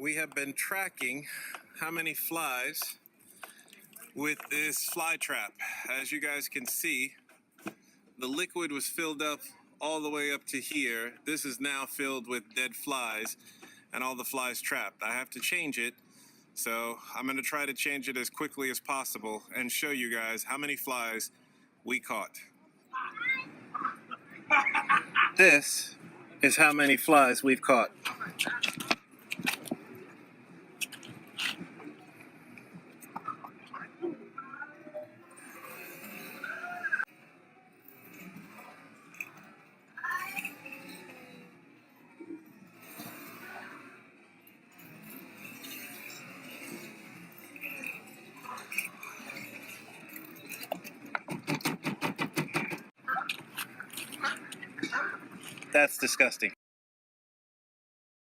we have been tracking how many flies with this fly trap. As you guys can see, the liquid was filled up all the way up to here. This is now filled with dead flies and all the flies trapped. I have to change it, so I'm going to try to change it as quickly as possible and show you guys how many flies we caught. This is how many flies we've caught. That's disgusting.